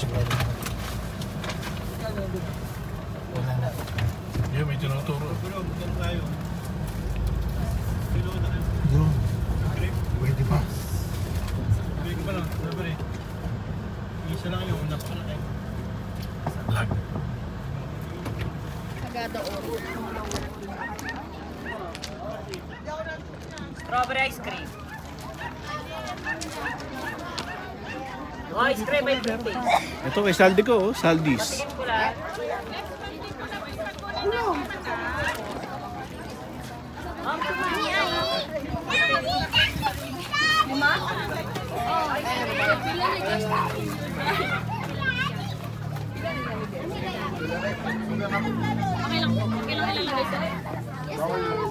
sigurado na. Wala na. Yun, may tinuturo. Yun. Pwede ba? Pwede pa lang. Isa lang yung napakalaki. Lag. Sagada oro. Strawberry ice cream. Ice cream may fruity. Ito kay Saldi ko, oh. Saldis. Tingin ko lang. Lima? Okay lang po. Okay lang ilalagay sa rin. Yes, alam mo,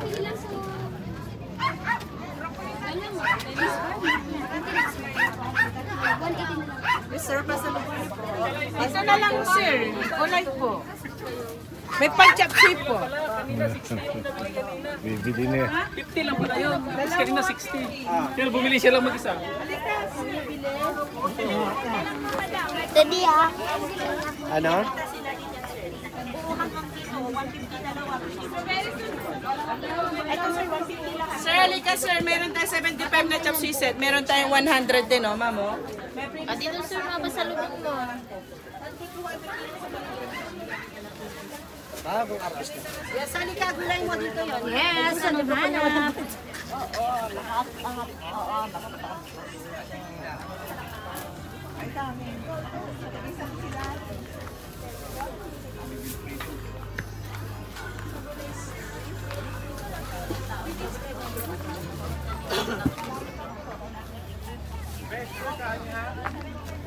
May sir, pasalubong po. Ito na lang, sir. Kulay po. May panchapsi po. Bibili na yan. 50 lang pala yun. Tapos kanina 60. Kaya bumili siya lang mag-isa. Tadi ah. Ano? Sir, halika sir. Meron tayong 75 na chapsi set. Meron tayong 100 din, oh, ma'am. Oh. Dito sir, mabasalubong mo. Yes, halika. Gulay mo dito yun. Yes, ano hanap?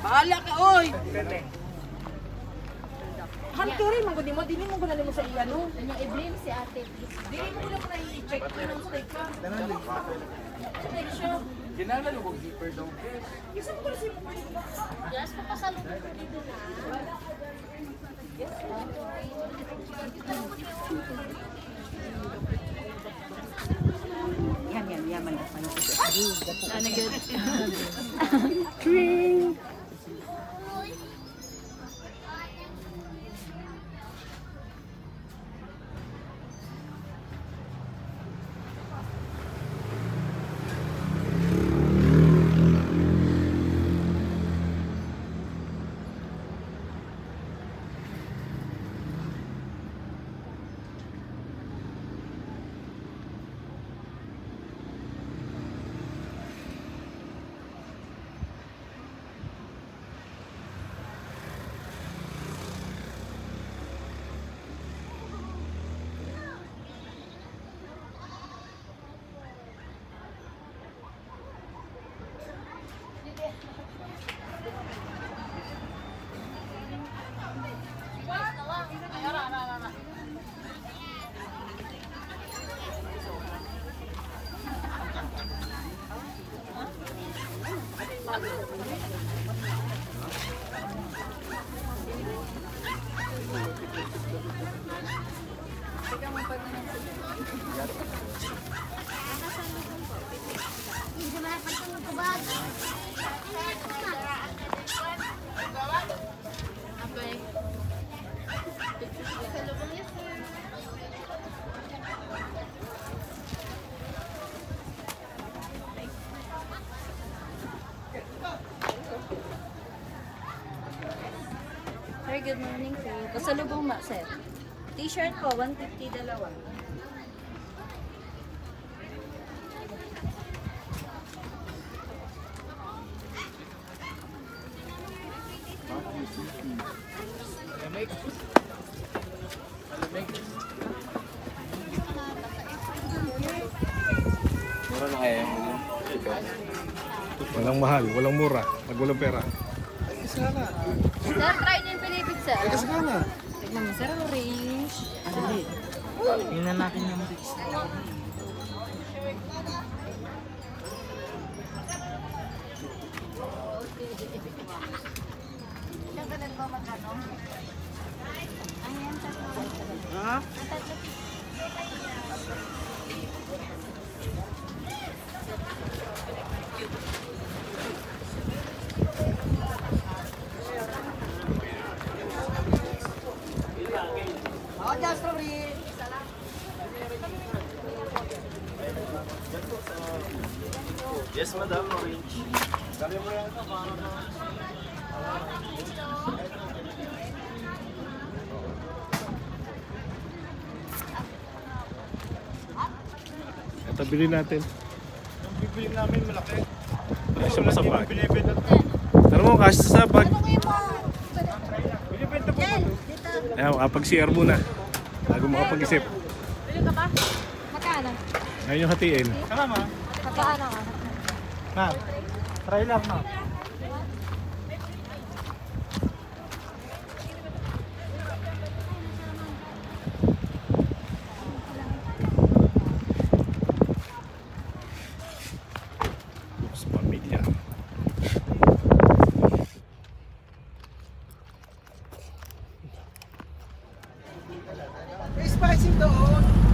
Bahala ka, oy! Hanturi, mangguni mo. Dili mo ko na mo sa iya, no? Yung i-blame si ate. Dili mo lang na i-check. Anong steak ka? Steak siya. Isang ko si mo. Yes, papasalubong ko dito na. Yaman na. Ano good? Sir, good morning sir. Pasalubong ma, sir. T-shirt po, 150 dalawa. Mura na kaya yung Walang mahal, walang mura. Pag walang pera. Sir, try niyo yung pinipig sir. Sana. Tignan mo, sir, orange. Tingnan natin yung mix. Ha? Yes, madam. Orange. Ito, bilhin natin. Yung bibili namin malaki. Kasya pa sa bag. Binibenta to. Tara mo, kasya sa bag. Binibenta po ba to? Ayaw, kapag-CR muna. Bago makapag-isip. Bili ka ba? Magkano? Ngayon yung hatiin. Tama, ma. Magkano ka? Ma. Try lang, ma.